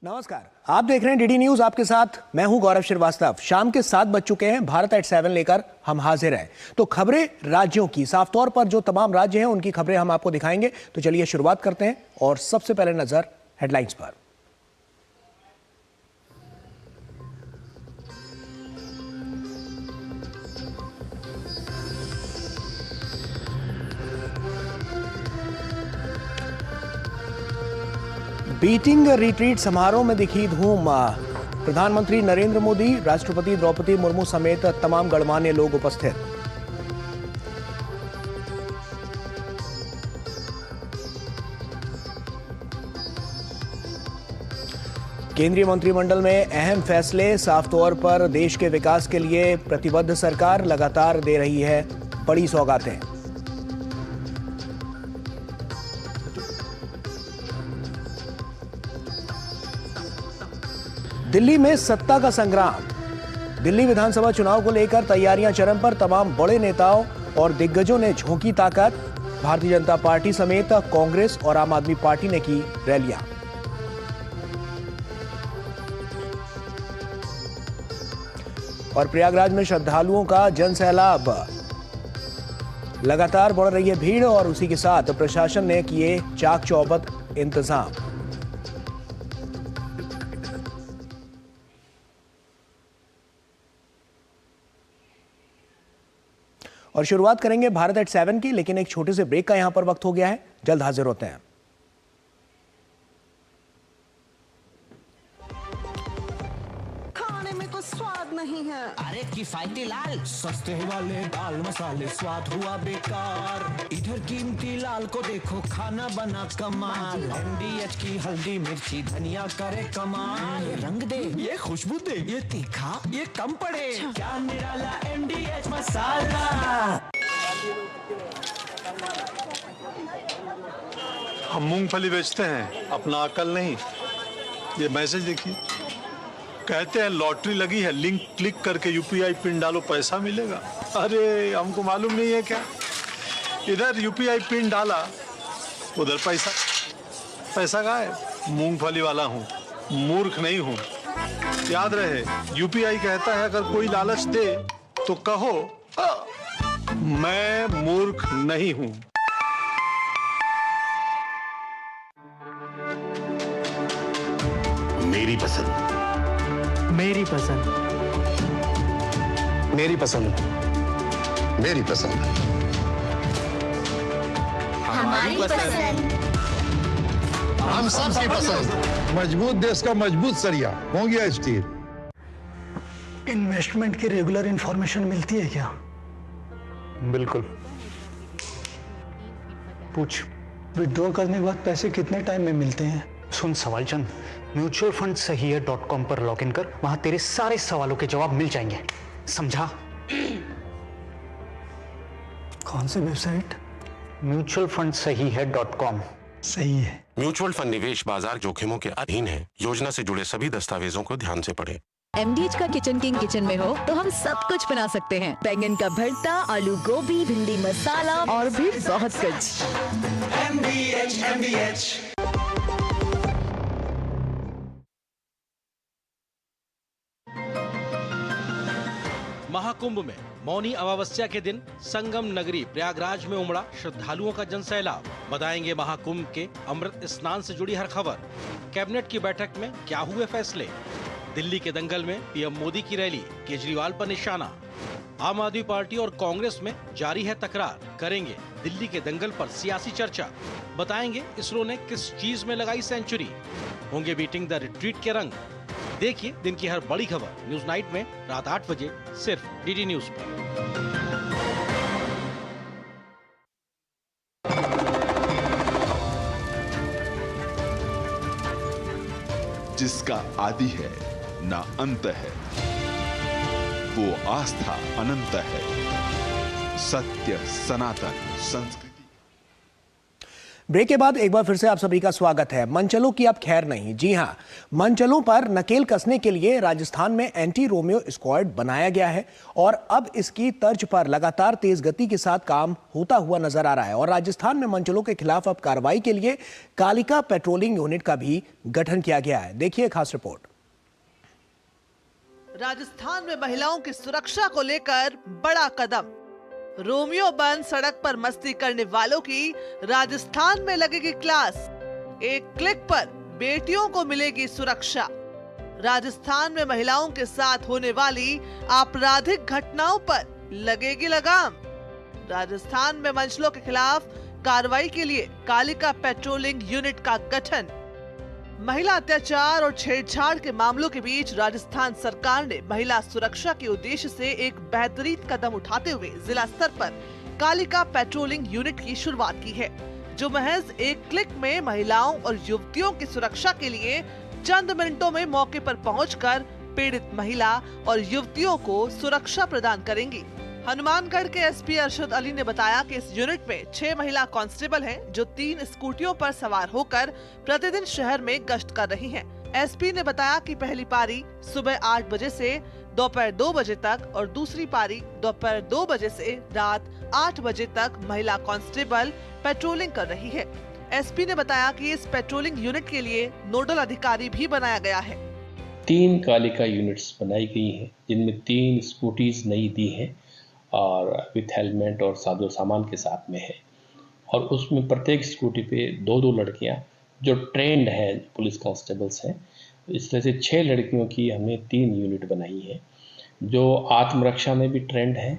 नमस्कार, आप देख रहे हैं डीडी न्यूज। आपके साथ मैं हूं गौरव श्रीवास्तव। शाम के 7 बज चुके हैं। भारत एट 7 लेकर हम हाजिर हैं। तो खबरें राज्यों की, साफ तौर पर जो तमाम राज्य हैं उनकी खबरें हम आपको दिखाएंगे। तो चलिए शुरुआत करते हैं और सबसे पहले नजर हेडलाइंस पर। बीटिंग रिट्रीट समारोह में दिखी धूम। प्रधानमंत्री नरेंद्र मोदी, राष्ट्रपति द्रौपदी मुर्मू समेत तमाम गणमान्य लोग उपस्थित। केंद्रीय मंत्रिमंडल में अहम फैसले। साफ तौर पर देश के विकास के लिए प्रतिबद्ध सरकार लगातार दे रही है बड़ी सौगातें। दिल्ली में सत्ता का संग्राम। दिल्ली विधानसभा चुनाव को लेकर तैयारियां चरम पर। तमाम बड़े नेताओं और दिग्गजों ने झोंकी ताकत। भारतीय जनता पार्टी समेत कांग्रेस और आम आदमी पार्टी ने की रैलियां। और प्रयागराज में श्रद्धालुओं का जनसैलाब। लगातार बढ़ रही है भीड़ और उसी के साथ प्रशासन ने किए चाक चौबंद इंतजाम। और शुरुआत करेंगे भारत एट 7 की, लेकिन एक छोटे से ब्रेक का यहां पर वक्त हो गया है। जल्द हाजिर होते हैं। खाने में तो स्वाद नहीं है। अरे किफायती लाल सस्ते वाले दाल मसाले स्वाद हुआ बेकार। इधर कीमती लाल को देखो खाना बना कमाल। MDH की हल्दी मिर्ची धनिया करे कमाल। ये रंग दे, ये खुशबू दे, ये तीखा, ये कम पड़े। क्या निराला MDH मसाला। हम मूंगफली बेचते हैं, अपना अकल नहीं। ये मैसेज देखिए, कहते हैं लॉटरी लगी है, लिंक क्लिक करके UPI पिन डालो पैसा मिलेगा। अरे हमको मालूम नहीं है क्या। इधर UPI पिन डाला, उधर पैसा गायब। मूंगफली वाला हूँ, मूर्ख नहीं हूँ। याद रहे, UPI कहता है अगर कोई लालच दे तो कहो मैं मूर्ख नहीं हूँ। मेरी पसंद, मेरी पसंद, मेरी पसंद, मेरी पसंद, हमारी पसंद, हम सबकी पसंद। मजबूत देश का मजबूत सरिया हो गया स्टील। इन्वेस्टमेंट की रेगुलर इंफॉर्मेशन मिलती है क्या? बिल्कुल। पूछ। विड्रॉ करने के बाद पैसे कितने टाइम में मिलते हैं? सुन सवाल चंद, म्यूचुअल फंड सही है .com पर लॉग इन कर। वहां तेरे सारे सवालों के जवाब मिल जाएंगे, समझा? कौन सी वेबसाइट? म्यूचुअल फंड सही है .com। सही है। म्यूचुअल फंड निवेश बाजार जोखिमों के अधीन है। योजना से जुड़े सभी दस्तावेजों को ध्यान से पढ़ें। MDH का किचन किंग किचन में हो तो हम सब कुछ बना सकते हैं। बैंगन का भरता, आलू गोभी, भिंडी मसाला और भी बहुत कुछ। MDH। महाकुंभ में मौनी अमावस्या के दिन संगम नगरी प्रयागराज में उमड़ा श्रद्धालुओं का जनसैलाब। बताएंगे महाकुंभ के अमृत स्नान से जुड़ी हर खबर। कैबिनेट की बैठक में क्या हुए फैसले। दिल्ली के दंगल में PM मोदी की रैली, केजरीवाल पर निशाना। आम आदमी पार्टी और कांग्रेस में जारी है तकरार। करेंगे दिल्ली के दंगल पर सियासी चर्चा। बताएंगे इसरो ने किस चीज में लगाई सेंचुरी। होंगे बीटिंग द रिट्रीट के रंग। देखिए दिन की हर बड़ी खबर न्यूज नाइट में रात 8 बजे सिर्फ डीडी न्यूज पर। जिसका आदि है ना अंत है, वो आस्था अनंत है। सत्य सनातन संस्कृति। ब्रेक के बाद एक बार फिर से आप सभी का स्वागत है। मनचलों की अब खैर नहीं। जी हां, मनचलों पर नकेल कसने के लिए राजस्थान में एंटी रोमियो स्क्वाड बनाया गया है और अब इसकी तर्ज पर लगातार तेज गति के साथ काम होता हुआ नजर आ रहा है। और राजस्थान में मनचलों के खिलाफ अब कार्रवाई के लिए कालिका पेट्रोलिंग यूनिट का भी गठन किया गया है। देखिए खास रिपोर्ट। राजस्थान में महिलाओं की सुरक्षा को लेकर बड़ा कदम। रोमियो बंद सड़क पर मस्ती करने वालों की राजस्थान में लगेगी क्लास। एक क्लिक पर बेटियों को मिलेगी सुरक्षा। राजस्थान में महिलाओं के साथ होने वाली आपराधिक घटनाओं पर लगेगी लगाम। राजस्थान में मंचलों के खिलाफ कार्रवाई के लिए कालिका पेट्रोलिंग यूनिट का गठन। महिला अत्याचार और छेड़छाड़ के मामलों के बीच राजस्थान सरकार ने महिला सुरक्षा के उद्देश्य से एक बेहतरीन कदम उठाते हुए जिला स्तर पर कालिका पेट्रोलिंग यूनिट की शुरुआत की है, जो महज एक क्लिक में महिलाओं और युवतियों की सुरक्षा के लिए चंद मिनटों में मौके पर पहुंचकर पीड़ित महिला और युवतियों को सुरक्षा प्रदान करेंगी। हनुमानगढ़ के एसपी अरशद अली ने बताया कि इस यूनिट में 6 महिला कांस्टेबल हैं, जो 3 स्कूटियों पर सवार होकर प्रतिदिन शहर में गश्त कर रही हैं। एसपी ने बताया कि पहली पारी सुबह 8 बजे से दोपहर 2 बजे तक और दूसरी पारी दोपहर 2 बजे से रात 8 बजे तक महिला कांस्टेबल पेट्रोलिंग कर रही है। एसपी ने बताया कि इस पेट्रोलिंग यूनिट के लिए नोडल अधिकारी भी बनाया गया है। 3 कालिका यूनिट्स बनाई गई हैं, जिनमें 3 स्कूटीज नई दी हैं और विथ हेलमेट और साजो सामान के साथ में है। और उसमें प्रत्येक स्कूटी पे 2-2 लड़कियां जो ट्रेंड हैं, पुलिस कांस्टेबल्स हैं। इस तरह से 6 लड़कियों की हमने 3 यूनिट बनाई है, जो आत्मरक्षा में भी ट्रेंड है।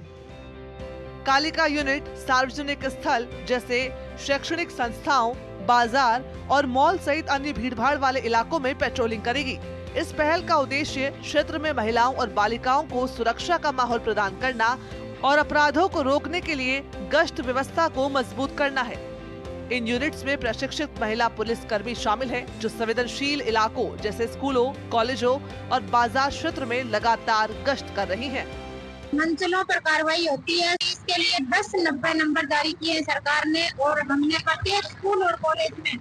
कालिका यूनिट सार्वजनिक स्थल जैसे शैक्षणिक संस्थाओं, बाजार और मॉल सहित अन्य भीड़भाड़ वाले इलाकों में पेट्रोलिंग करेगी। इस पहल का उद्देश्य क्षेत्र में महिलाओं और बालिकाओं को सुरक्षा का माहौल प्रदान करना और अपराधों को रोकने के लिए गश्त व्यवस्था को मजबूत करना है। इन यूनिट्स में प्रशिक्षित महिला पुलिस कर्मी शामिल हैं, जो संवेदनशील इलाकों जैसे स्कूलों, कॉलेजों और बाजार क्षेत्र में लगातार गश्त कर रही हैं। मंचलों पर कार्रवाई होती है, इसके लिए 1090 नंबर जारी किए हैं सरकार ने और हमने प्रत्येक स्कूल और कॉलेज में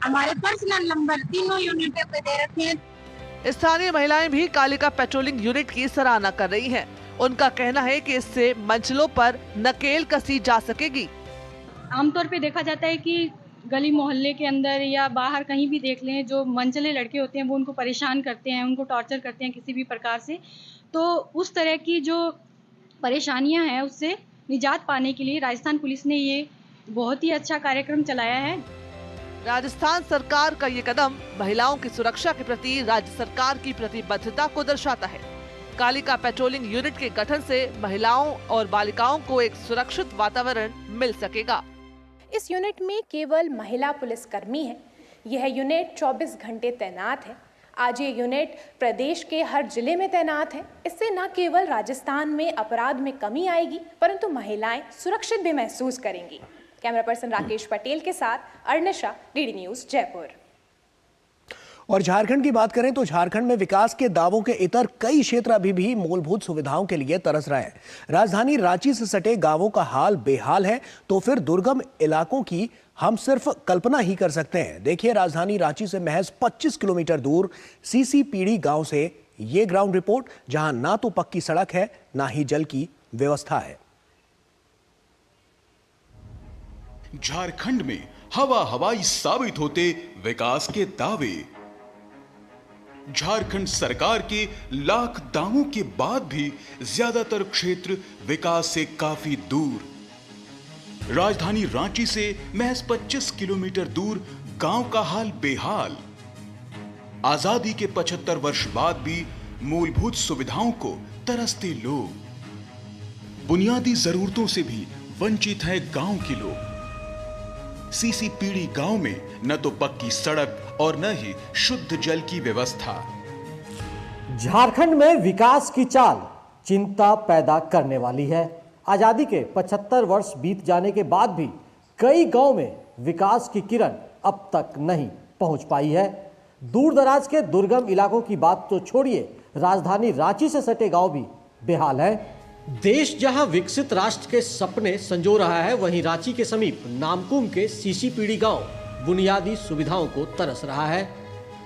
हमारे पर्सनल नंबर तीनों यूनिटों पे दे रखे हैं। स्थानीय महिलाएं भी कालिका पेट्रोलिंग यूनिट की सराहना कर रही हैं। उनका कहना है कि इससे मंचलों पर नकेल कसी जा सकेगी। आमतौर पे देखा जाता है कि गली मोहल्ले के अंदर या बाहर कहीं भी देख लें, जो मंचले लड़के होते हैं वो उनको परेशान करते हैं, उनको टॉर्चर करते हैं किसी भी प्रकार से। तो उस तरह की जो परेशानियां हैं उससे निजात पाने के लिए राजस्थान पुलिस ने ये बहुत ही अच्छा कार्यक्रम चलाया है। राजस्थान सरकार का ये कदम महिलाओं की सुरक्षा के प्रति राज्य सरकार की प्रतिबद्धता को दर्शाता है। कालिका पेट्रोलिंग यूनिट के गठन से महिलाओं और बालिकाओं को एक सुरक्षित वातावरण मिल सकेगा। इस यूनिट में केवल महिला पुलिसकर्मी हैं। यह यूनिट 24 घंटे तैनात है। आज ये यूनिट प्रदेश के हर जिले में तैनात है। इससे न केवल राजस्थान में अपराध में कमी आएगी, परंतु महिलाएं सुरक्षित भी महसूस करेंगी। कैमरा पर्सन राकेश पटेल के साथ अर्निशा, डीडी न्यूज, जयपुर। और झारखंड की बात करें तो झारखंड में विकास के दावों के इतर कई क्षेत्र अभी भी मूलभूत सुविधाओं के लिए तरस रहे हैं। राजधानी रांची से सटे गांवों का हाल बेहाल है, तो फिर दुर्गम इलाकों की हम सिर्फ कल्पना ही कर सकते हैं। देखिए राजधानी रांची से महज 25 किलोमीटर दूर सीसीपीडी गांव से ये ग्राउंड रिपोर्ट, जहां ना तो पक्की सड़क है, ना ही जल की व्यवस्था है। झारखंड में हवाई साबित होते विकास के दावे। झारखंड सरकार के लाख दावों के बाद भी ज्यादातर क्षेत्र विकास से काफी दूर। राजधानी रांची से महज 25 किलोमीटर दूर गांव का हाल बेहाल। आजादी के 75 वर्ष बाद भी मूलभूत सुविधाओं को तरसते लोग। बुनियादी जरूरतों से भी वंचित है गांव के लोग। सीसीपीडी गांव में न तो पक्की सड़क और न ही शुद्ध जल की व्यवस्था। झारखंड में विकास की चाल चिंता पैदा करने वाली है। आजादी के 75 वर्ष बीत जाने के बाद भी कई गांव में विकास की किरण अब तक नहीं पहुंच पाई है। दूर दराज के दुर्गम इलाकों की बात तो छोड़िए, राजधानी रांची से सटे गांव भी बेहाल है। देश जहां विकसित राष्ट्र के सपने संजो रहा है, वहीं रांची के समीप नामकुम के सीसीपीडी गांव बुनियादी सुविधाओं को तरस रहा है।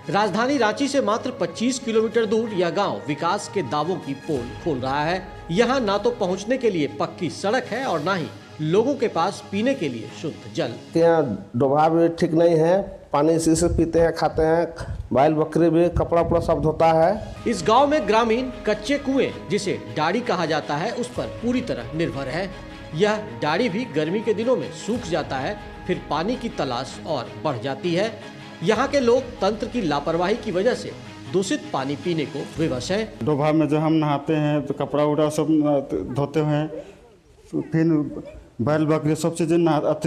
राजधानी रांची से मात्र 25 किलोमीटर दूर यह गांव विकास के दावों की पोल खोल रहा है। यहां ना तो पहुंचने के लिए पक्की सड़क है और ना ही लोगों के पास पीने के लिए शुद्ध जल। यहाँ डोभा भी ठीक नहीं है, पानी इसी से पीते हैं, खाते हैं, बैल बकरी भी, कपड़ा उपड़ा सब धोता है। इस गांव में ग्रामीण कच्चे कुएं, जिसे डाड़ी कहा जाता है, उस पर पूरी तरह निर्भर है। यह डाड़ी भी गर्मी के दिनों में सूख जाता है, फिर पानी की तलाश और बढ़ जाती है। यहाँ के लोग तंत्र की लापरवाही की वजह से दूषित पानी पीने को विवश है। डोभा में जो हम नहाते हैं तो कपड़ा उड़ा सब धोते हैं, फिर बैल बकरी सब चीजें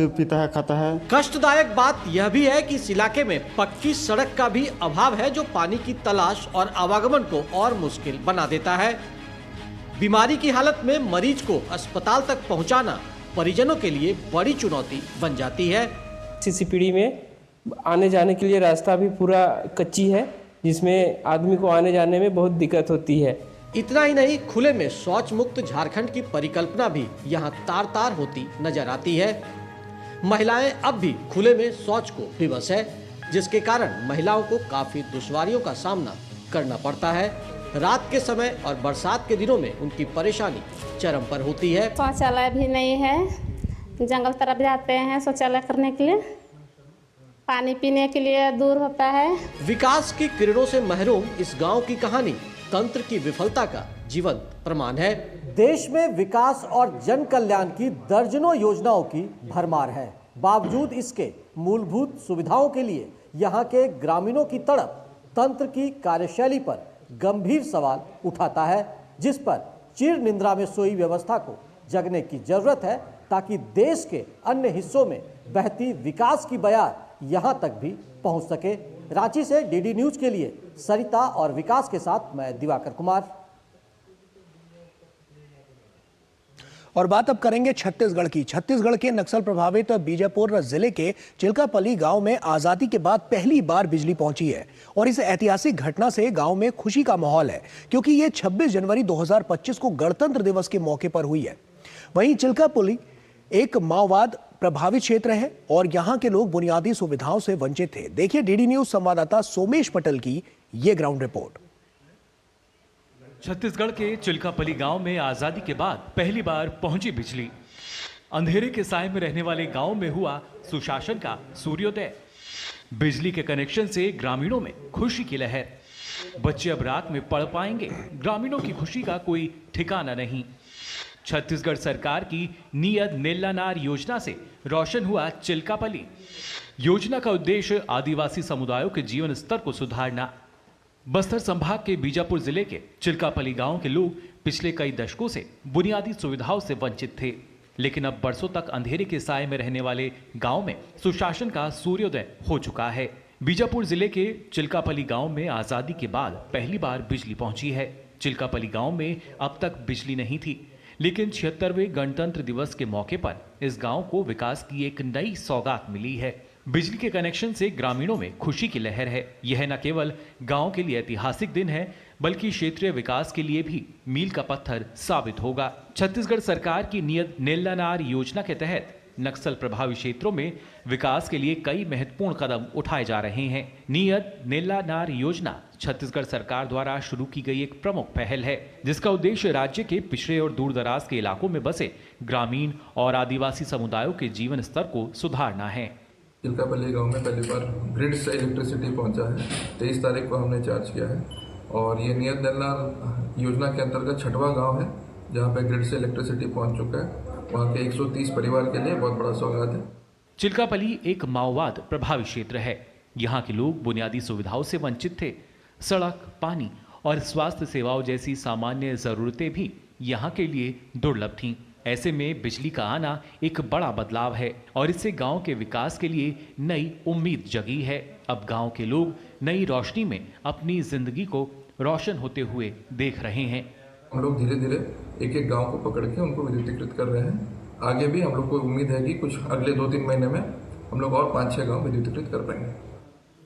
पीता है, खाता है। कष्टदायक बात यह भी है कि इस इलाके में पक्की सड़क का भी अभाव है, जो पानी की तलाश और आवागमन को और मुश्किल बना देता है। बीमारी की हालत में मरीज को अस्पताल तक पहुंचाना परिजनों के लिए बड़ी चुनौती बन जाती है। सीसीपीडी में आने जाने के लिए रास्ता भी पूरा कच्ची है, जिसमें आदमी को आने जाने में बहुत दिक्कत होती है। इतना ही नहीं, खुले में शौच मुक्त झारखंड की परिकल्पना भी यहाँ तार तार होती नजर आती है। महिलाएं अब भी खुले में शौच को विवश है, जिसके कारण महिलाओं को काफी दुश्वारियों का सामना करना पड़ता है। रात के समय और बरसात के दिनों में उनकी परेशानी चरम पर होती है। शौचालय भी नहीं है, जंगल तरफ जाते हैं शौचालय करने के लिए, पानी पीने के लिए दूर होता है। विकास की किरणों से महरूम इस गांव की कहानी तंत्र की विफलता का जीवंत प्रमाण है। देश में विकास और जन कल्याण की दर्जनों योजनाओं की भरमार है, बावजूद इसके मूलभूत सुविधाओं के लिए यहाँ के ग्रामीणों की तड़प तंत्र की कार्यशैली पर गंभीर सवाल उठाता है, जिस पर चिर निंद्रा में सोई व्यवस्था को जगने की जरूरत है, ताकि देश के अन्य हिस्सों में बहती विकास की बयार यहाँ तक भी पहुँच सके। रांची से डीडी न्यूज के लिए सरिता और विकास के साथ मैं दिवाकर कुमार। और बात अब करेंगे छत्तीसगढ़ की। छत्तीसगढ़ के नक्सल प्रभावित बीजापुर जिले के चिल्कापल्ली गांव में आजादी के बाद पहली बार बिजली पहुंची है और इस ऐतिहासिक घटना से गांव में खुशी का माहौल है, क्योंकि ये 26 जनवरी 2025 को गणतंत्र दिवस के मौके पर हुई है। वहीं चिल्कापल्ली एक माओवाद प्रभावित क्षेत्र है और यहाँ के लोग बुनियादी सुविधाओं से वंचित थे। देखिए डीडी न्यूज संवाददाता सोमेश पटेल की ये ग्राउंड रिपोर्ट। छत्तीसगढ़ के चिल्कापल्ली गांव में आजादी के बाद पहली बार पहुंची बिजली। अंधेरे के साए में रहने वाले गांव में हुआ सुशासन का सूर्योदय। बिजली के कनेक्शन से ग्रामीणों में खुशी की लहर। बच्चे अब रात में पढ़ पाएंगे, ग्रामीणों की खुशी का कोई ठिकाना नहीं। छत्तीसगढ़ सरकार की नियत नेल्लानार योजना से रोशन हुआ चिल्कापल्ली। योजना का उद्देश्य आदिवासी समुदायों के जीवन स्तर को सुधारना। बस्तर संभाग के बीजापुर जिले के चिल्कापल्ली गांव के लोग पिछले कई दशकों से बुनियादी सुविधाओं से वंचित थे, लेकिन अब बरसों तक अंधेरे के साए में रहने वाले गांव में सुशासन का सूर्योदय हो चुका है। बीजापुर जिले के चिल्कापल्ली गांव में आजादी के बाद पहली बार बिजली पहुंची है। चिल्कापल्ली गांव में अब तक बिजली नहीं थी, लेकिन 76वें गणतंत्र दिवस के मौके पर इस गांव को विकास की एक नई सौगात मिली है। बिजली के कनेक्शन से ग्रामीणों में खुशी की लहर है। यह न केवल गांव के लिए ऐतिहासिक दिन है, बल्कि क्षेत्रीय विकास के लिए भी मील का पत्थर साबित होगा। छत्तीसगढ़ सरकार की नियत नेल्लानार योजना के तहत नक्सल प्रभावित क्षेत्रों में विकास के लिए कई महत्वपूर्ण कदम उठाए जा रहे हैं। नियत नेल्लानार योजना छत्तीसगढ़ सरकार द्वारा शुरू की गई एक प्रमुख पहल है, जिसका उद्देश्य राज्य के पिछड़े और दूरदराज के इलाकों में बसे ग्रामीण और आदिवासी समुदायों के जीवन स्तर को सुधारना है। चिल्कापल्ली गांव में पहली बार ग्रिड से इलेक्ट्रिसिटी पहुंचा है। 23 तारीख को हमने चार्ज किया है और ये नियत नेल्लानार योजना के अंतर्गत 6वां गांव है जहां पे ग्रिड से इलेक्ट्रिसिटी पहुंच चुका है। वहाँ के 130 परिवार के लिए बहुत बड़ा सौगात है। चिल्कापल्ली एक माओवाद प्रभावित क्षेत्र है। यहाँ के लोग बुनियादी सुविधाओं से वंचित थे। सड़क, पानी और स्वास्थ्य सेवाओं जैसी सामान्य जरूरतें भी यहाँ के लिए दुर्लभ थीं। ऐसे में बिजली का आना एक बड़ा बदलाव है और इससे गांव के विकास के लिए नई उम्मीद जगी है। अब गांव के लोग नई रोशनी में अपनी जिंदगी को रोशन होते हुए देख रहे हैं। हम लोग धीरे धीरे एक एक गांव को पकड़ के उनको विद्युतीकृत कर रहे हैं। आगे भी हम लोग को उम्मीद है कि कुछ अगले 2-3 महीने में हम लोग और 5-6 गांव विद्युतीकृत कर पाएंगे।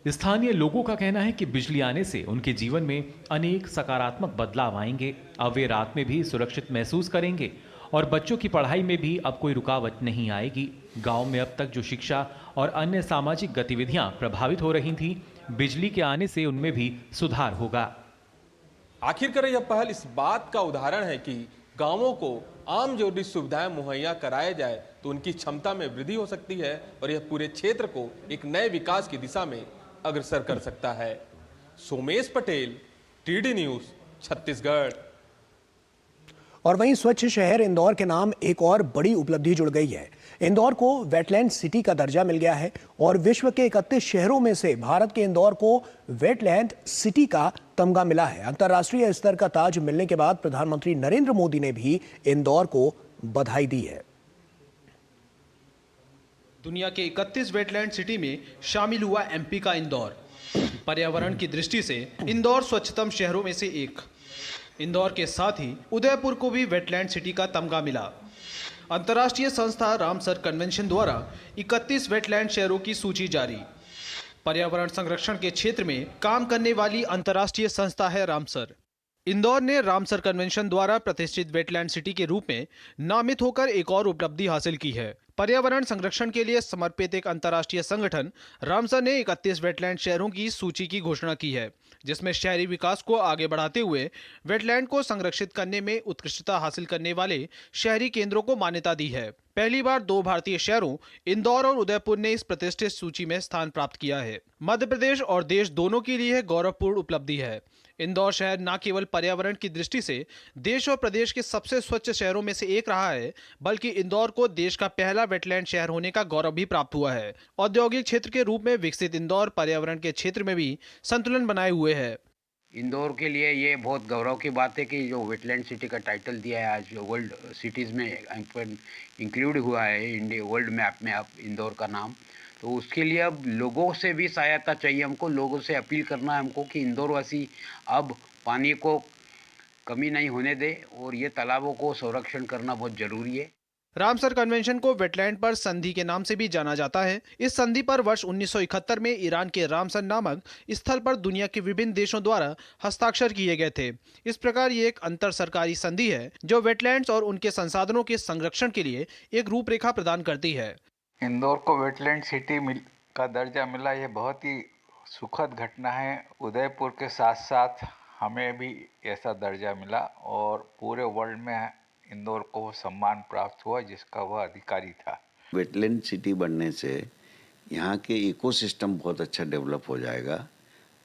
स्थानीय लोगों का कहना है कि बिजली आने से उनके जीवन में अनेक सकारात्मक बदलाव आएंगे। अब वे रात में भी सुरक्षित महसूस करेंगे और बच्चों की पढ़ाई में भी अब कोई रुकावट नहीं आएगी। गांव में अब तक जो शिक्षा और अन्य सामाजिक गतिविधियां प्रभावित हो रही थीं, बिजली के आने से उनमें भी सुधार होगा। आखिरकार यह पहल इस बात का उदाहरण है कि गांवों को आम जरूरी सुविधाएं मुहैया कराया जाए तो उनकी क्षमता में वृद्धि हो सकती है और यह पूरे क्षेत्र को एक नए विकास की दिशा में अग्रसर कर सकता है। Somesh Patel, TD news, Chhattisgarh. और वहीं स्वच्छ शहर इंदौर के नाम एक और बड़ी उपलब्धि जुड़ गई है। इंदौर को वेटलैंड सिटी का दर्जा मिल गया है और विश्व के 31 शहरों में से भारत के इंदौर को वेटलैंड सिटी का तमगा मिला है। अंतर्राष्ट्रीय स्तर का ताज मिलने के बाद प्रधानमंत्री नरेंद्र मोदी ने भी इंदौर को बधाई दी है। दुनिया के 31 वेटलैंड सिटी में शामिल हुआ एमपी का इंदौर। पर्यावरण की दृष्टि से इंदौर स्वच्छतम शहरों में से एक। इंदौर के साथ ही उदयपुर को भी वेटलैंड सिटी का तमगा मिला। अंतर्राष्ट्रीय संस्था रामसर कन्वेंशन द्वारा 31 वेटलैंड शहरों की सूची जारी। पर्यावरण संरक्षण के क्षेत्र में काम करने वाली अंतर्राष्ट्रीय संस्था है रामसर। इंदौर ने रामसर कन्वेंशन द्वारा प्रतिष्ठित वेटलैंड सिटी के रूप में नामित होकर एक और उपलब्धि हासिल की है। पर्यावरण संरक्षण के लिए समर्पित एक अंतर्राष्ट्रीय संगठन रामसर ने 31 वेटलैंड शहरों की सूची की घोषणा की है, जिसमें शहरी विकास को आगे बढ़ाते हुए वेटलैंड को संरक्षित करने में उत्कृष्टता हासिल करने वाले शहरी केंद्रों को मान्यता दी है। पहली बार 2 भारतीय शहरों इंदौर और उदयपुर ने इस प्रतिष्ठित सूची में स्थान प्राप्त किया है। मध्य प्रदेश और देश दोनों के लिए गौरवपूर्ण उपलब्धि है। इंदौर शहर न केवल पर्यावरण की दृष्टि से देश और प्रदेश के सबसे स्वच्छ शहरों में से एक रहा है, बल्कि इंदौर को देश का पहला वेटलैंड शहर होने का गौरव भी प्राप्त हुआ है। औद्योगिक क्षेत्र के रूप में विकसित इंदौर पर्यावरण के क्षेत्र में भी संतुलन बनाए हुए है। इंदौर के लिए ये बहुत गौरव की बात है कि जो वेटलैंड सिटी का टाइटल दिया है आज वर्ल्ड सिटीज़ में इंक्लूड हुआ है, इंडिया वर्ल्ड मैप में अब इंदौर का नाम। तो उसके लिए अब लोगों से भी सहायता चाहिए हमको। लोगों से अपील करना है हमको कि इंदौर वासी अब पानी को कमी नहीं होने दे और ये तालाबों को संरक्षण करना बहुत जरूरी है। रामसर कन्वेंशन को वेटलैंड पर संधि के नाम से भी जाना जाता है। इस संधि पर वर्ष 1971 में ईरान के रामसर नामक स्थल पर दुनिया के विभिन्न देशों द्वारा हस्ताक्षर किए गए थे। इस प्रकार ये एक अंतर सरकारी संधि है जो वेटलैंड्स और उनके संसाधनों के संरक्षण के लिए एक रूपरेखा प्रदान करती है। इंदौर को वेटलैंड सिटी का दर्जा मिला, ये बहुत ही सुखद घटना है। उदयपुर के साथ साथ हमें भी ऐसा दर्जा मिला और पूरे वर्ल्ड में इंदौर को वो सम्मान प्राप्त हुआ जिसका वह अधिकारी था। वेटलैंड सिटी बनने से यहाँ के इकोसिस्टम बहुत अच्छा डेवलप हो जाएगा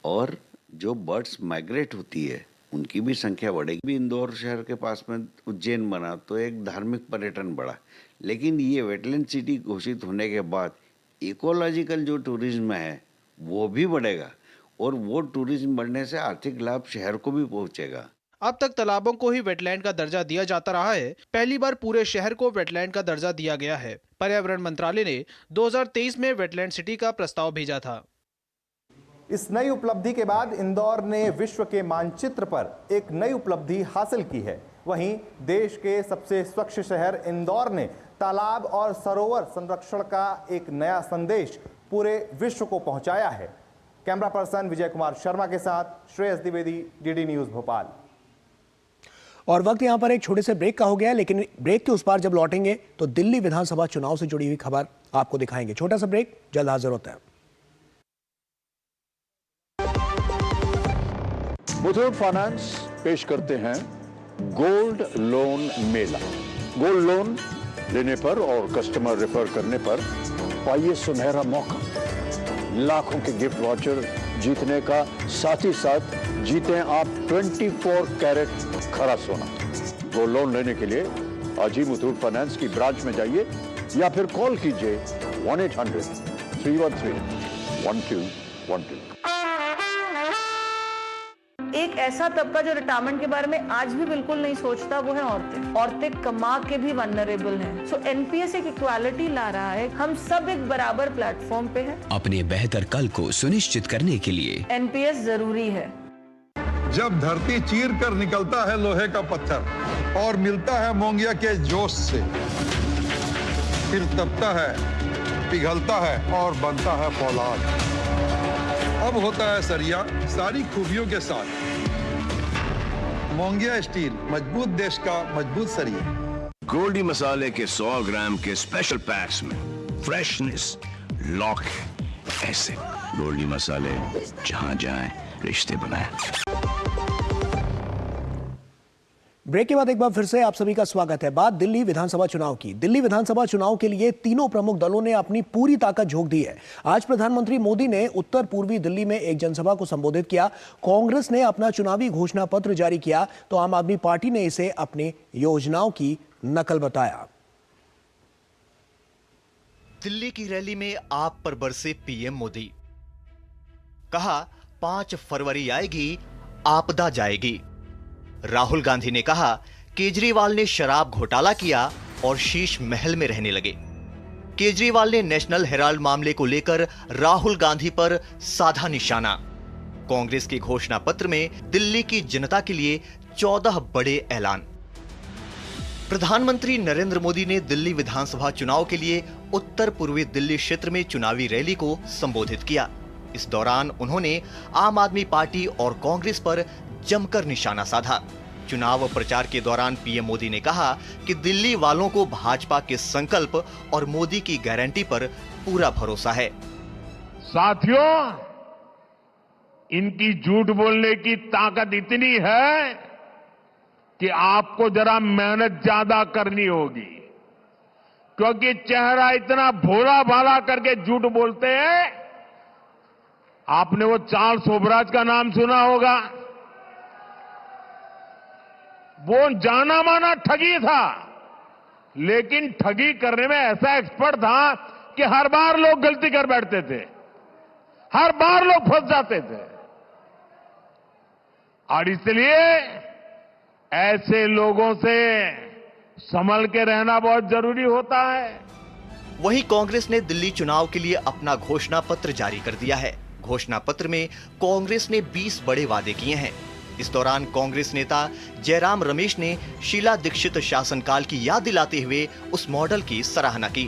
और जो बर्ड्स माइग्रेट होती है उनकी भी संख्या बढ़ेगी। इंदौर शहर के पास में उज्जैन बना तो एक धार्मिक पर्यटन बढ़ा, लेकिन ये वेटलैंड सिटी घोषित होने के बाद इकोलॉजिकल जो टूरिज्म है वो भी बढ़ेगा और वो टूरिज्म बढ़ने से आर्थिक लाभ शहर को भी पहुंचेगा। अब तक तालाबों को ही वेटलैंड का दर्जा दिया जाता रहा है। पहली बार पूरे शहर को वेटलैंड का दर्जा दिया गया है। पर्यावरण मंत्रालय ने 2023 में वेटलैंड सिटी का प्रस्ताव भेजा था। इस नई उपलब्धि के बाद इंदौर ने विश्व के मानचित्र पर एक नई उपलब्धि हासिल की है। वहीं देश के सबसे स्वच्छ शहर इंदौर ने तालाब और सरोवर संरक्षण का एक नया संदेश पूरे विश्व को पहुंचाया है। कैमरा पर्सन विजय कुमार शर्मा के साथ श्रेयस द्विवेदी, डीडी न्यूज भोपाल। और वक्त यहां पर एक छोटे से ब्रेक का हो गया, लेकिन ब्रेक के उस पार जब लौटेंगे तो दिल्ली विधानसभा चुनाव से जुड़ी हुई खबर आपको दिखाएंगे। छोटा सा ब्रेक, जल्द हाजिर होता है। मुथूट फाइनेंस पेश करते हैं गोल्ड लोन मेला। गोल्ड लोन लेने पर और कस्टमर रेफर करने पर पाइए सुनहरा मौका, लाखों के गिफ्ट वाउचर जीतने का, साथ ही साथ जीतें आप 24 कैरेट खरा सोना। गोल्ड लोन लेने के लिए आज ही मुथूट फाइनेंस की ब्रांच में जाइए या फिर कॉल कीजिए 1-800-313-1212। एक ऐसा तबका जो रिटायरमेंट के बारे में आज भी बिल्कुल नहीं सोचता, वो है औरतें। औरतें कमा के भी वल्नरेबल हैं। सो एनपीएस एक इक्वालिटी ला रहा है। हम सब एक बराबर प्लेटफॉर्म पे हैं। अपने बेहतर कल को सुनिश्चित करने के लिए एनपीएस जरूरी है। जब धरती चीर कर निकलता है लोहे का पत्थर और मिलता है मोंगिया के जोश से, फिर तपता है, पिघलता है और बनता है फौलाद। अब होता है सरिया सारी खूबियों के साथ। मोंगिया स्टील, मजबूत देश का मजबूत सरिया। गोल्डी मसाले के 100 ग्राम के स्पेशल पैक्स में फ्रेशनेस लॉक है। ऐसे गोल्डी मसाले जहां जाएं रिश्ते बनाएं। ब्रेक के बाद एक बार फिर से आप सभी का स्वागत है। बात दिल्ली विधानसभा चुनाव की। दिल्ली विधानसभा चुनाव के लिए तीनों प्रमुख दलों ने अपनी पूरी ताकत झोंक दी है। आज प्रधानमंत्री मोदी ने उत्तर पूर्वी दिल्ली में एक जनसभा को संबोधित किया। कांग्रेस ने अपना चुनावी घोषणा पत्र जारी किया तो आम आदमी पार्टी ने इसे अपनी योजनाओं की नकल बताया। दिल्ली की रैली में आप पर बरसे पीएम मोदी। कहा 5 फरवरी आएगी, आपदा जाएगी। राहुल गांधी ने कहा केजरीवाल ने शराब घोटाला किया और शीश महल में रहने लगे। केजरीवाल ने नेशनल हेराल्ड मामले को लेकर राहुल गांधी पर साधा निशाना। कांग्रेस के घोषणा पत्र में दिल्ली की जनता के लिए 14 बड़े ऐलान। प्रधानमंत्री नरेंद्र मोदी ने दिल्ली विधानसभा चुनाव के लिए उत्तर पूर्वी दिल्ली क्षेत्र में चुनावी रैली को संबोधित किया। इस दौरान उन्होंने आम आदमी पार्टी और कांग्रेस पर जमकर निशाना साधा। चुनाव प्रचार के दौरान पीएम मोदी ने कहा कि दिल्ली वालों को भाजपा के संकल्प और मोदी की गारंटी पर पूरा भरोसा है। साथियों, इनकी झूठ बोलने की ताकत इतनी है कि आपको जरा मेहनत ज्यादा करनी होगी, क्योंकि चेहरा इतना भोला भाला करके झूठ बोलते हैं। आपने वो चार्ल्स शोभराज का नाम सुना होगा। वो जाना माना ठगी था, लेकिन ठगी करने में ऐसा एक्सपर्ट था कि हर बार लोग गलती कर बैठते थे, हर बार लोग फंस जाते थे। और इसलिए ऐसे लोगों से संभल के रहना बहुत जरूरी होता है। वहीं कांग्रेस ने दिल्ली चुनाव के लिए अपना घोषणा पत्र जारी कर दिया है। घोषणा पत्र में कांग्रेस ने 20 बड़े वादे किए हैं। इस दौरान कांग्रेस नेता जयराम रमेश ने शीला दीक्षित शासनकाल की याद दिलाते हुए उस मॉडल की सराहना की।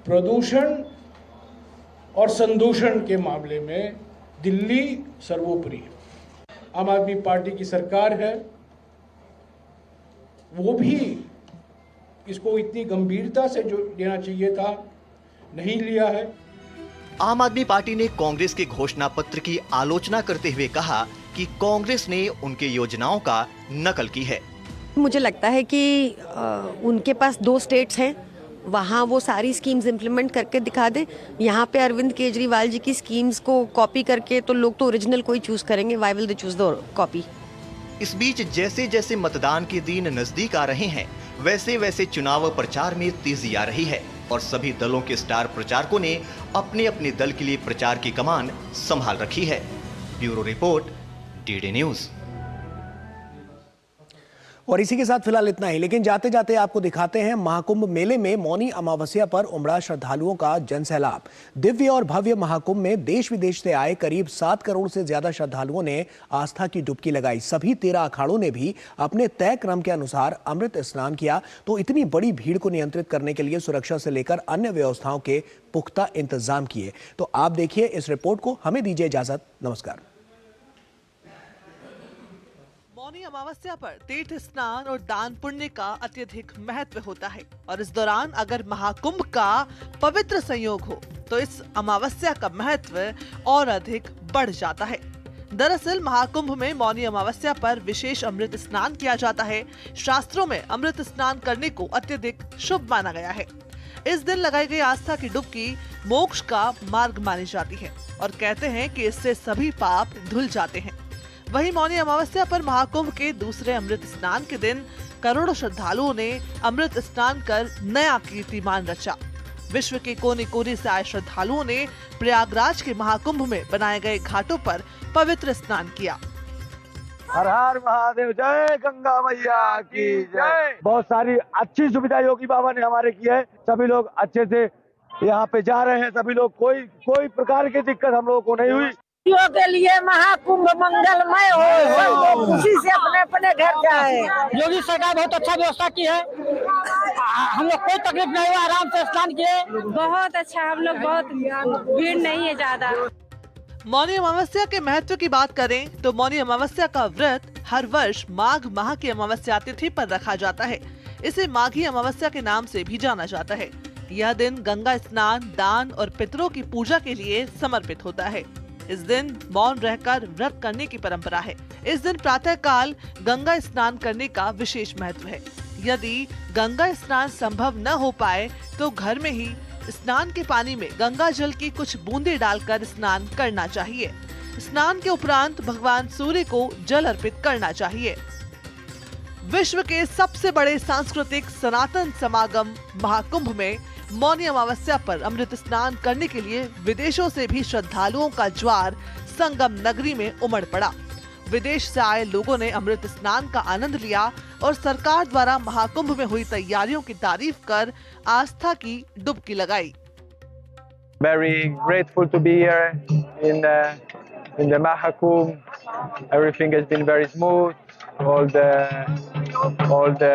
प्रदूषण और संदूषण के मामले में दिल्ली सर्वोपरि है। आम आदमी पार्टी की सरकार है, वो भी इसको इतनी गंभीरता से जो लेना चाहिए था नहीं लिया है। आम आदमी पार्टी ने कांग्रेस के घोषणा पत्र की आलोचना करते हुए कहा कि कांग्रेस ने उनके योजनाओं का नकल की है। मुझे लगता है कि उनके पास 2 स्टेट्स हैं, वहाँ वो सारी स्कीम्स इम्प्लीमेंट करके दिखा दें। यहाँ पे अरविंद केजरीवाल जी की स्कीम्स को कॉपी करके तो लोग तो ओरिजिनल को ही चूज करेंगे। Why will they choose the copy? इस बीच जैसे जैसे मतदान के दिन नजदीक आ रहे हैं, वैसे वैसे चुनाव प्रचार में तेजी आ रही है और सभी दलों के स्टार प्रचारकों ने अपने अपने दल के लिए प्रचार की कमान संभाल रखी है। Bureau report, DD news. और इसी के साथ फिलहाल इतना ही, लेकिन जाते जाते आपको दिखाते हैं महाकुंभ मेले में मौनी अमावस्या पर उमड़ा श्रद्धालुओं का जनसैलाब। दिव्य और भव्य महाकुंभ में देश विदेश से आए करीब 7 करोड़ से ज्यादा श्रद्धालुओं ने आस्था की डुबकी लगाई। सभी 13 अखाड़ों ने भी अपने तय क्रम के अनुसार अमृत स्नान किया। तो इतनी बड़ी भीड़ को नियंत्रित करने के लिए सुरक्षा से लेकर अन्य व्यवस्थाओं के पुख्ता इंतजाम किए। तो आप देखिए इस रिपोर्ट को। हमें दीजिए इजाजत। नमस्कार। मौनी अमावस्या पर तीर्थ स्नान और दान पुण्य का अत्यधिक महत्व होता है और इस दौरान अगर महाकुंभ का पवित्र संयोग हो तो इस अमावस्या का महत्व और अधिक बढ़ जाता है। दरअसल महाकुंभ में मौनी अमावस्या पर विशेष अमृत स्नान किया जाता है। शास्त्रों में अमृत स्नान करने को अत्यधिक शुभ माना गया है। इस दिन लगाई गई आस्था की डुबकी मोक्ष का मार्ग मानी जाती है और कहते हैं कि इससे सभी पाप धुल जाते हैं। वहीं मौनी अमावस्या पर महाकुंभ के दूसरे अमृत स्नान के दिन करोड़ों श्रद्धालुओं ने अमृत स्नान कर नया कीर्तिमान रचा। विश्व के कोने कोने से आए श्रद्धालुओं ने प्रयागराज के महाकुंभ में बनाए गए घाटों पर पवित्र स्नान किया। हर हर महादेव, जय गंगा मैया की जय। बहुत सारी अच्छी सुविधा योगी बाबा ने हमारे की है। सभी लोग अच्छे से यहाँ पे जा रहे हैं। सभी लोग कोई प्रकार की दिक्कत हम लोगों को नहीं हुई। के लिए महाकुंभ मंगलमय हो, सब लोग खुशी से अपने अपने घर जाए। योगी सरकार बहुत अच्छा व्यवस्था की है, हम लोग कोई तकलीफ नहीं हुआ, आराम से स्नान किए। बहुत अच्छा, हम लोग बहुत भीड़ नहीं है ज्यादा। मौनी अमावस्या के महत्व की बात करें तो मौनी अमावस्या का व्रत हर वर्ष माघ माह की अमावस्या तिथि पर रखा जाता है। इसे माघी अमावस्या के नाम से भी जाना जाता है। यह दिन गंगा स्नान, दान और पितरों की पूजा के लिए समर्पित होता है। इस दिन मौन रहकर व्रत करने की परंपरा है। इस दिन प्रातः काल गंगा स्नान करने का विशेष महत्व है। यदि गंगा स्नान संभव न हो पाए तो घर में ही स्नान के पानी में गंगा जल की कुछ बूंदें डालकर स्नान करना चाहिए। स्नान के उपरांत भगवान सूर्य को जल अर्पित करना चाहिए। विश्व के सबसे बड़े सांस्कृतिक सनातन समागम महाकुंभ में मौनी अमावस्या पर अमृत स्नान करने के लिए विदेशों से भी श्रद्धालुओं का ज्वार संगम नगरी में उमड़ पड़ा। विदेश से आए लोगों ने अमृत स्नान का आनंद लिया और सरकार द्वारा महाकुंभ में हुई तैयारियों की तारीफ कर आस्था की डुबकी लगाई। Very grateful to be here in the Mahakumbh. Everything has been very smooth. All the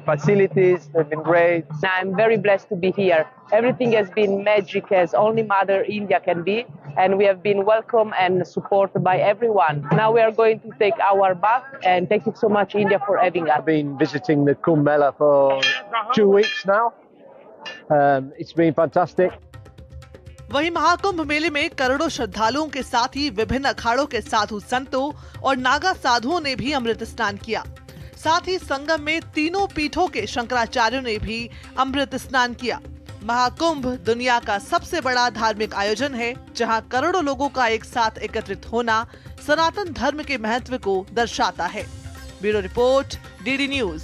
facilities have been great. I'm very blessed to be here. Everything has been magic as only Mother India can be, and we have been welcomed and supported by everyone. Now we are going to take our bath, and thank you so much India for having us. I've been visiting the Kumbh Mela for 2 weeks now. It's been fantastic. वहीं महाकुंभ मेले में करोड़ों श्रद्धालुओं के साथ ही विभिन्न अखाड़ों के साधु संतों और नागा साधुओं ने भी अमृत स्नान किया। साथ ही संगम में तीनों पीठों के शंकराचार्यों ने भी अमृत स्नान किया। महाकुंभ दुनिया का सबसे बड़ा धार्मिक आयोजन है, जहां करोड़ों लोगों का एक साथ एकत्रित होना सनातन धर्म के महत्व को दर्शाता है। Bureau report, DD news.